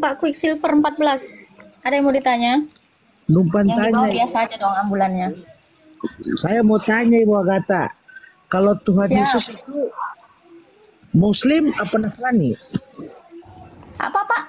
Pak Quicksilver 14. Ada yang mau ditanya? Numpang Yang di tanya, bawah biasa aja dong ambulannya. saya mau tanya Ibu Agatha, kalau Tuhan Siap. Yesus itu Muslim apa Nasrani? Apa Pak?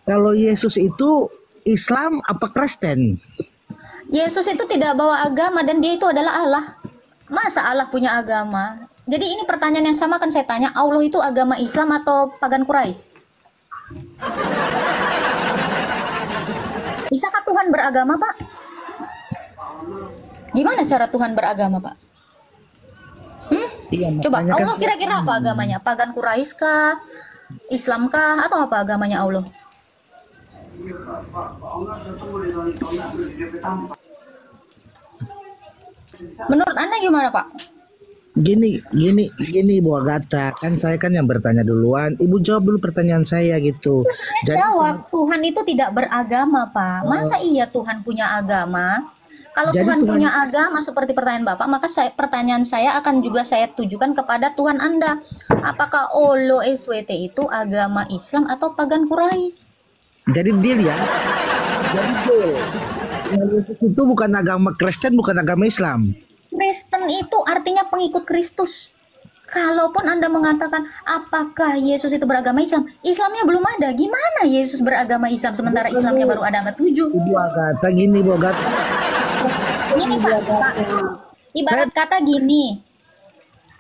Kalau Yesus itu Islam apa Kristen? Yesus itu tidak bawa agama dan dia itu adalah Allah. Masa Allah punya agama? Jadi ini pertanyaan yang sama kan saya tanya, Allah itu agama Islam atau pagan Quraisy? Bisakah Tuhan beragama, Pak? Gimana cara Tuhan beragama, Pak? Iya, Coba, makanya kan Allah kira-kira apa agamanya? Pagan Quraisy kah? Islam kah? Atau apa agamanya Allah? Menurut Anda gimana, Pak? gini Ibu Agatha, kan saya kan yang bertanya duluan. Ibu jawab dulu pertanyaan saya gitu. Saya Jadi jawab, Tuhan itu tidak beragama, Pak. Masa iya Tuhan punya agama? Kalau jadi Tuhan Tuhan punya agama seperti pertanyaan Bapak, maka pertanyaan saya akan juga saya tujukan kepada Tuhan Anda. Apakah Olo SWT itu agama Islam atau pagan Quraisy? jadi deal ya. Jadi deal. Tuhan Yesus itu bukan agama Kristen, bukan agama Islam. Kristen itu artinya pengikut Kristus. Kalaupun Anda mengatakan apakah Yesus itu beragama Islam, Islamnya belum ada. Gimana Yesus beragama Islam sementara Islamnya baru ada abad 7? Ibu Agatha gini Ibu Agatha. Gini Pak, ibarat kata gini,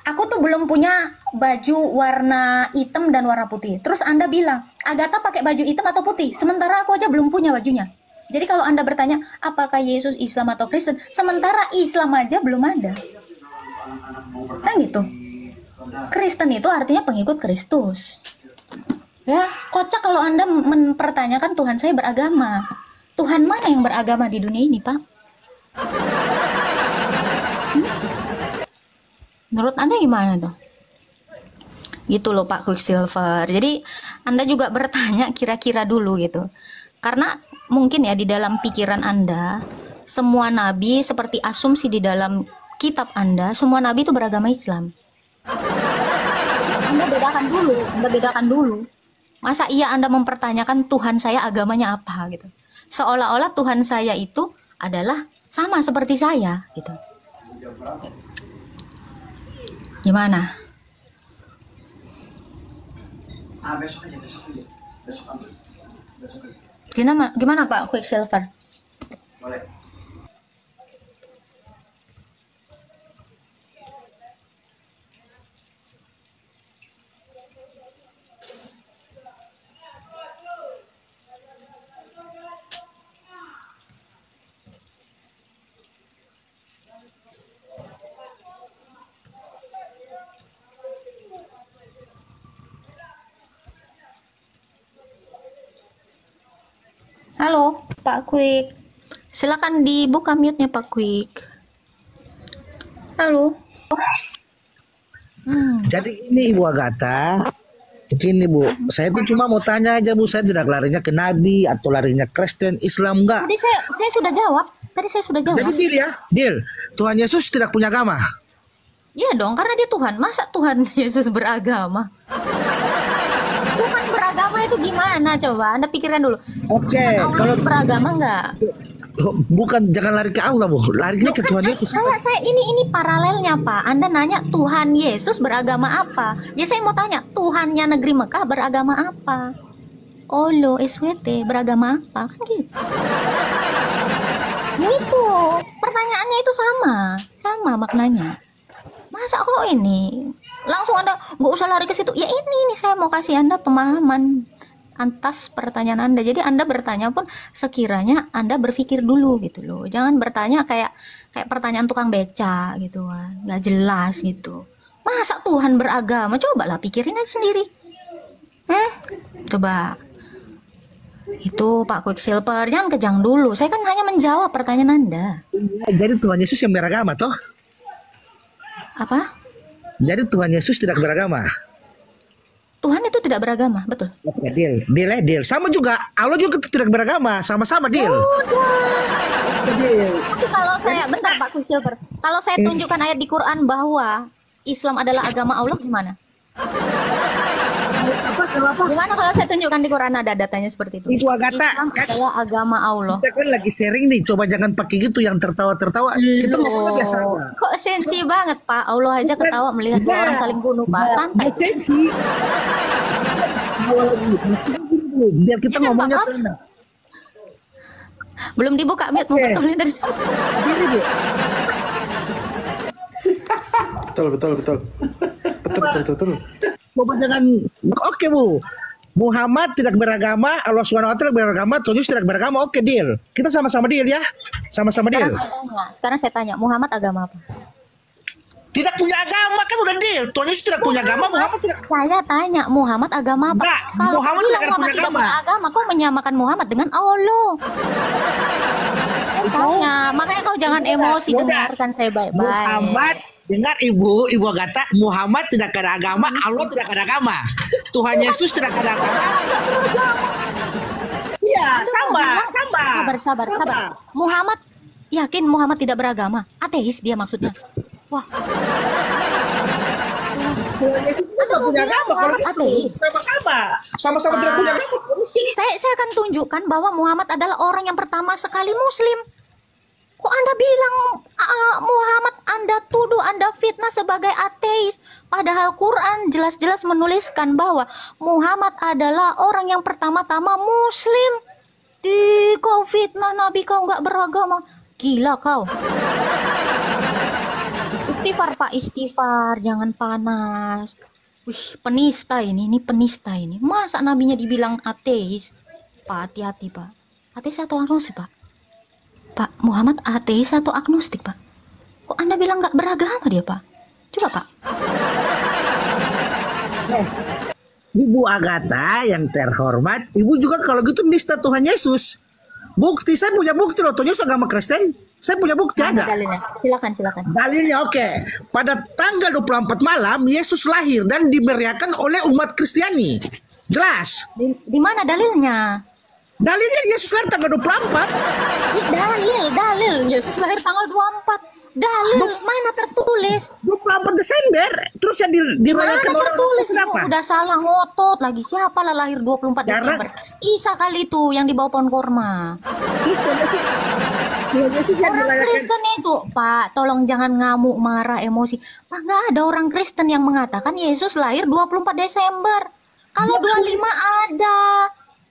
aku tuh belum punya baju warna hitam dan warna putih. Terus Anda bilang, Agatha pakai baju hitam atau putih? Sementara aku aja belum punya bajunya. Jadi kalau Anda bertanya, apakah Yesus Islam atau Kristen? Sementara Islam aja belum ada. Kan gitu. Kristen itu artinya pengikut Kristus. Ya, kocak kalau Anda mempertanyakan Tuhan saya beragama. Tuhan mana yang beragama di dunia ini, Pak? Menurut Anda gimana tuh? Gitu loh Pak Quicksilver. Jadi Anda juga bertanya kira-kira dulu gitu. Karena mungkin ya di dalam pikiran Anda, semua nabi seperti asumsi di dalam kitab Anda, semua nabi itu beragama Islam. Anda bedakan dulu. Masa iya Anda mempertanyakan Tuhan saya agamanya apa gitu. Seolah-olah Tuhan saya itu adalah sama seperti saya gitu. Gimana? Besok aja. Besok aja. Gimana Pak Quicksilver? Boleh. Halo, Pak Quick. Silakan dibuka mute-nya Pak Quick. Halo. Jadi ini Ibu Agatha, begini Bu, saya tuh cuma mau tanya aja Bu, saya tidak larinya ke Nabi atau larinya Kristen, Islam enggak. Tadi saya sudah jawab. Jadi deal ya, deal. Tuhan Yesus tidak punya agama. Iya dong, karena dia Tuhan. Masa Tuhan Yesus beragama? Tuhan beragama itu gimana coba? Anda pikirkan dulu. Oke, Tuhan Allah kalau itu beragama enggak? bukan jangan lari ke Allah Bu, larinya ke Tuhan Yesus. Saya ini paralelnya Pak. Anda nanya Tuhan Yesus beragama apa? Ya saya mau tanya Tuhannya negeri Mekah beragama apa? Olo SWT beragama apa? Kan gitu. Itu pertanyaannya itu sama maknanya. Masa kok ini langsung Anda nggak usah lari ke situ? Ya ini saya mau kasih Anda pemahaman atas pertanyaan Anda. Jadi Anda bertanya pun sekiranya Anda berpikir dulu gitu loh. Jangan bertanya kayak pertanyaan tukang beca gitu kan, nggak jelas gitu. Masa Tuhan beragama? Cobalah pikirin aja sendiri. Coba. Itu Pak Quicksilver, jangan kejang dulu. Saya kan hanya menjawab pertanyaan Anda. Jadi Tuhan Yesus yang beragama toh? Apa? Jadi Tuhan Yesus tidak beragama. Tuhan itu tidak beragama, betul. Oke, deal. Sama juga, Allah juga tidak beragama, sama-sama deal. Tapi kalau saya, bentar Pak Quicksilver, kalau saya tunjukkan ayat di Quran bahwa Islam adalah agama Allah, gimana? Apa Gimana kalau saya tunjukkan di Quran ada datanya seperti itu? Ibu Agatha, Islam adalah agama Allah. kita kan lagi sharing nih, coba jangan pakai gitu yang tertawa-tertawa. Kita ngomongnya biasa aja. Kok sensi banget Pak? Allah aja ketawa melihat dua orang saling bunuh Pak. Santai. Sensi. Biar kita Iya kan, ngomongnya Pak? tenang. Belum dibuka mute Oke. mumpung dari sana. Gini, Bu. Betul, betul, betul. Betul, betul, betul, betul. Coba jangan. Oke, Bu. Muhammad tidak beragama, Allah SWT tidak beragama, Tuhan Yesus tidak beragama. Oke, deal. Kita sama-sama deal ya. Sama-sama deal. Sekarang saya tanya, Muhammad agama apa? Tidak punya agama kan udah deal. Tuhan Yesus tidak punya agama, Muhammad tidak. Saya tanya, Muhammad agama apa? Enggak, Kalau Muhammad bilang tidak Muhammad punya tidak agama. punya agama, kau menyamakan Muhammad dengan Allah. Saya tanya, makanya kau jangan emosi, Udah. dengarkan saya baik-baik. Muhammad, dengar Ibu Agatha, Muhammad tidak ada agama, Allah tidak ada agama. Tuhan Yesus tidak ada agama. Iya, sama. Sabar. Muhammad, yakin Muhammad tidak beragama? Ateis dia maksudnya. Wah, Tuhan Yesus tidak punya agama, kalau Muhammad ateis. sama-sama. Sama-sama tidak punya agama. Saya akan tunjukkan bahwa Muhammad adalah orang yang pertama sekali Muslim. Kok Anda bilang Muhammad Anda tuduh, Anda fitnah sebagai ateis? Padahal Quran jelas-jelas menuliskan bahwa Muhammad adalah orang yang pertama-tama Muslim. Kau fitnah Nabi, kau nggak beragama. Gila kau. Istighfar Pak, istighfar, jangan panas. Wih, penista ini penista ini. Masa nabinya dibilang ateis? Pak, hati-hati Pak. Ateis atau agnostik Pak? Pak, Muhammad ateis atau agnostik Pak? Kok Anda bilang nggak beragama dia Pak? Coba Pak. Ibu Agatha yang terhormat, Ibu juga kalau gitu nista Tuhan Yesus. Bukti, saya punya bukti loh, Tuhan Yesus agama Kristen. Saya punya bukti ada. Dalilnya. Silakan. Dalilnya oke. Pada tanggal 24 malam Yesus lahir dan dimeriahkan oleh umat Kristiani. Jelas. Di mana dalilnya? Dalilnya Yesus lahir tanggal 24. Dalil. Yesus lahir tanggal 24. Dalil mana tertulis? 24 Desember. Terus yang Mana dirayakan oleh tertulis? kenapa? Udah salah ngotot lagi. Siapa lah lahir 24 Karena- Desember? Isa kali itu yang di bawah pohon kurma. Terus Tuhan Yesus yang Orang dirayakan. Kristen itu, Pak, tolong jangan ngamuk, marah, emosi. Pak, nggak ada orang Kristen yang mengatakan Yesus lahir 24 Desember. Kalau 25 ada.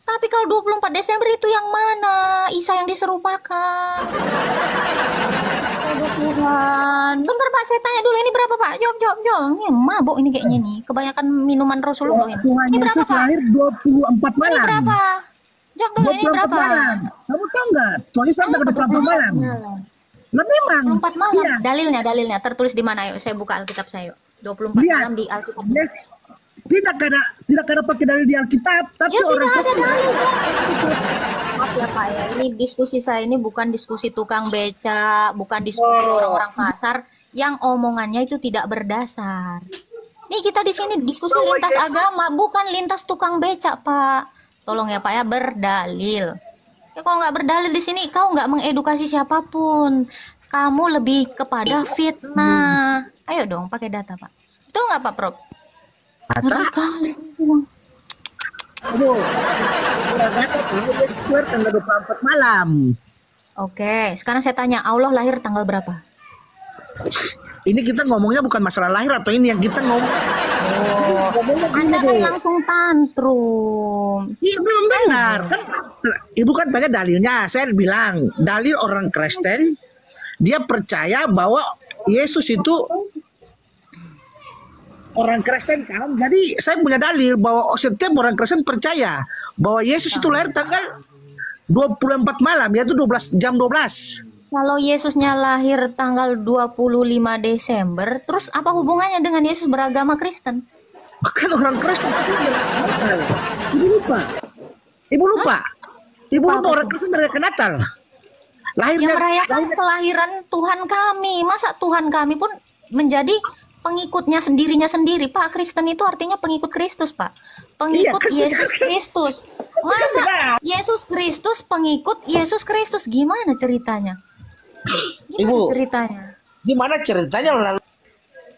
Tapi kalau 24 Desember itu yang mana? Isa yang diserupakan. Oh, Tuhan. Bentar Pak, saya tanya dulu ini berapa Pak? Jawab. Ini mabuk ini kayaknya nih. Kebanyakan minuman Rasulullah ini. Tuhan Ini berapa Yesus Pak? lahir 24 Ini malam. berapa? Jawab dulu ini 24 berapa? malam. Kamu tahu nggak? Tuhan Yesus lahir tanggal 24 malam. Nah memang. 24 malam. Iya. Dalilnya tertulis di mana? Yuk, saya buka Alkitab saya. Yuk. 24 Lihat. malam di Alkitab. Yes. Tidak ada pakai dalil di Alkitab, tapi Ya orang tidak ada Kristen. dalil. Maaf ya Pak ya, ini diskusi saya ini bukan diskusi tukang beca, bukan diskusi orang-orang pasar yang omongannya itu tidak berdasar. Nih kita di sini diskusi lintas agama, bukan lintas tukang beca Pak. Tolong ya Pak ya, berdalil. Ya kalau nggak berdalil di sini, kau nggak mengedukasi siapapun. Kamu lebih kepada fitnah. Ayo dong, pakai data Pak. Betul nggak Pak Prof? Ngeri kali. Aduh. Tuhan Yesus lahir tanggal 24 malam. Oke, sekarang saya tanya, Allah lahir tanggal berapa? Ini kita ngomongnya bukan masalah lahir atau ini yang kita ngomong. Anda kan langsung tantrum. Iya belum benar kan. Ibu kan tanya dalilnya. Saya bilang dalil orang Kristen dia percaya bahwa Yesus itu orang Kristen kan. Jadi saya punya dalil bahwa setiap orang Kristen percaya bahwa Yesus itu lahir tanggal 24 malam yaitu 12 jam 12. Kalau Yesusnya lahir tanggal 25 Desember, terus apa hubungannya dengan Yesus beragama Kristen? Kan orang Kristen Ibu lupa. Ibu lupa. Ibu lupa orang Kristen merayakan Natal. Lahirnya Yang merayakan kelahiran Tuhan kami. Masa Tuhan kami pun menjadi pengikutnya sendiri. Pak, Kristen itu artinya pengikut Kristus, Pak. Pengikut Iya, kan. Yesus Kristus. Masa Yesus Kristus pengikut Yesus Kristus? Gimana ceritanya? Ibu. Ceritanya. Gimana ceritanya lalu?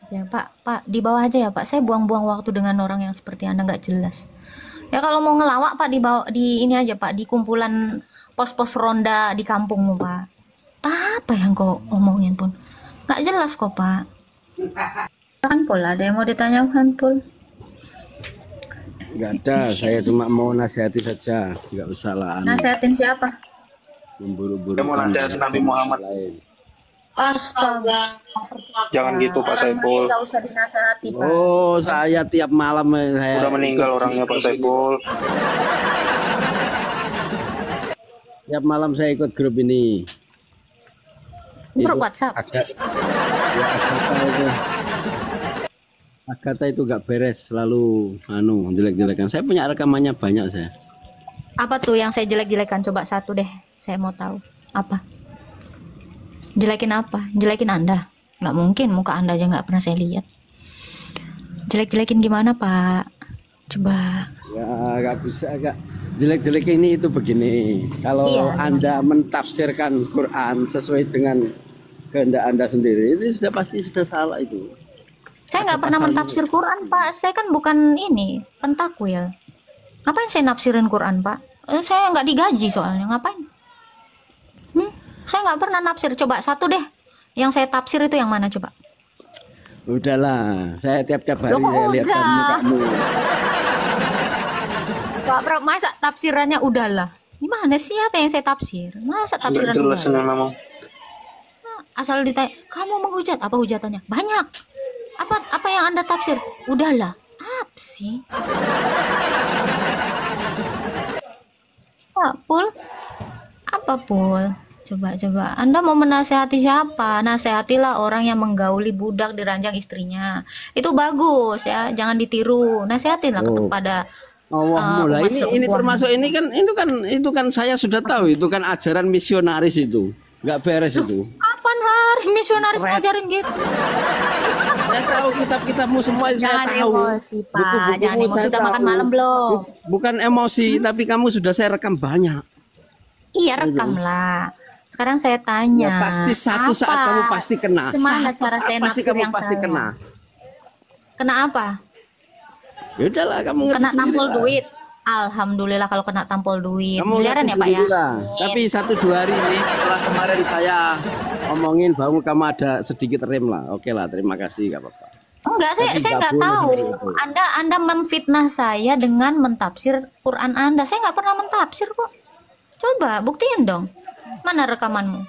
Ya Pak, di bawah aja ya Pak. Saya buang-buang waktu dengan orang yang seperti Anda nggak jelas. Ya kalau mau ngelawak Pak di ini aja Pak, di kumpulan pos-pos ronda di kampungmu Pak. Apa yang kau omongin pun nggak jelas kok Pak. Kan Pul, ada yang mau ditanyakan Pul? Nggak ada, saya cuma mau nasihati saja, nggak usah lah Nasihatin siapa? memburu-buru Dia mau nasihatin Nabi Muhammad. lain. Astaga. Jangan gitu Pak Saiful. Nggak usah dinasehati Pak. Oh, saya tiap malam saya Udah meninggal orangnya Pak Saiful. tiap malam saya ikut grup ini. Grup Itu WhatsApp. Agatha itu gak beres, selalu jelek-jelekan. Saya punya rekamannya banyak saya. Apa tuh yang saya jelek-jelekan? Coba satu deh, saya mau tahu. Apa? Jelekin apa? Jelekin Anda? Nggak mungkin, muka Anda aja nggak pernah saya lihat. Jelek-jelekin gimana Pak? Coba. Ya gak bisa, gak jelek-jelek ini itu begini. Kalau Iya, Anda mentafsirkan Quran sesuai dengan kehendak Anda sendiri, itu sudah salah itu. Saya nggak pernah mentafsir Quran Pak. Saya kan bukan ini pentakwil. Ngapain saya nafsirin Quran Pak? Saya nggak digaji soalnya. Ngapain? Saya nggak pernah nafsir. Coba satu deh. Yang saya tafsir itu yang mana coba? Udahlah, saya tiap-tiap hari Loh, kok saya lihat udah? kamu. Pak Bro, masa tafsirannya udahlah? Gimana sih apa yang saya tafsir? Masa Nggak tafsiran jelas ini udahlah? memang. Asal ditanya, kamu menghujat, apa hujatannya? Banyak. Apa yang Anda tafsir? Udahlah. Apa sih? Pak Pul? Apa Pul? Coba. Anda mau menasehati siapa? Nasehatilah orang yang menggauli budak di ranjang istrinya. Itu bagus ya, jangan ditiru. Nasehatilah Oh. kepada Allah mulai umat ini seutuhnya. termasuk itu kan saya sudah tahu itu kan ajaran misionaris itu. Nggak beres itu. Kapan hari misionaris ngajarin gitu? Saya tahu kitab-kitabmu semua saya Jangan tahu. emosi, Pak. Buku-bukumu Jangan emosi. saya Sudah makan tahu. malam belum? Bukan emosi, tapi kamu sudah saya rekam banyak. Iya, rekam lah. Sekarang saya tanya. Ya pasti satu saat apa? kamu pasti kena. Gimana Satu cara saat saya pasti nafsir kamu yang pasti salah? kena. Kena apa? Ya udahlah kamu ngerti Kena tampol sendirilah. duit. Alhamdulillah kalau kena tampol duit. Kamu Miliaran ngerti ya Pak ya? sendirilah. Tapi 1-2 hari ini setelah kemarin saya omongin bahwa kamu ada sedikit rem lah. Oke lah, terima kasih, gak apa-apa. Enggak, saya Tapi nggak nggak boleh tahu. seperti itu. Anda memfitnah saya dengan mentafsir Quran Anda. Saya nggak pernah mentafsir kok. Coba buktiin dong. Mana rekamanmu?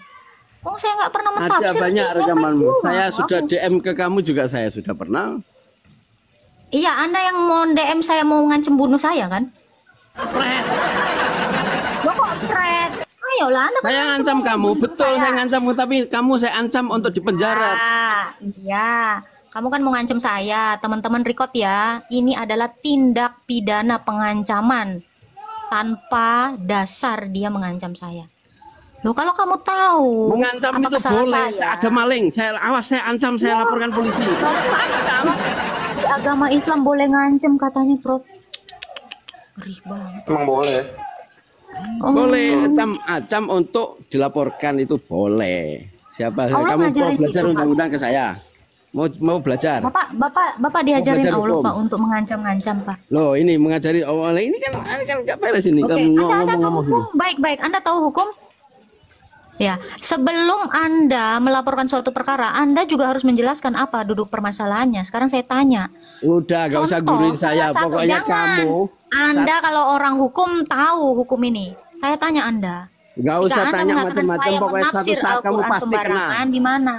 Oh, saya nggak pernah Ada mentafsir. banyak Ngapain rekamanmu. juga Saya aku? sudah DM ke kamu juga saya sudah pernah. Iya, Anda yang mau DM saya mau ngancem bunuh saya kan? Loh kok pret? Ayolah, Anda kan Saya ngancem ngancam mau kamu, bunuh betul saya ngancam kamu, tapi kamu saya ancam untuk dipenjara. Iya. Kamu kan mau ngancem saya. Teman-teman record ya. Ini adalah tindak pidana pengancaman. Tanpa dasar dia mengancam saya. Loh, kalau kamu tahu Mengancam apa itu kesalahan boleh. saya, Ada maling, saya awas saya ancam, saya laporkan polisi. di agama Islam boleh ngancem katanya, Bro. Ngeri banget. Emang boleh. Oh, Boleh acam untuk dilaporkan itu boleh. Siapa Allah kamu mau ngajarin belajar gitu, Pak. undang-undang ke saya? Mau belajar? Bapak diajarin belajar Allah hukum. Pak untuk mengancam-ngancam Pak. Loh, ini mengajari awalnya ini kan nggak beres ini. Oke, Kamu Anda tahu ngomong-ngomong hukum? Baik-baik, Anda tahu hukum? Ya, sebelum Anda melaporkan suatu perkara, Anda juga harus menjelaskan apa duduk permasalahannya. Sekarang saya tanya. Udah, gak usah guruin saya. salah satu, Pokoknya jangan. kamu Anda kalau orang hukum tahu hukum ini. Saya tanya Anda. nggak Jika usah Anda tanya mengatakan macam-macam. saya Pokoknya suatu menafsir saat kamu Al-Quran pasti kena. sembarangan, gimana?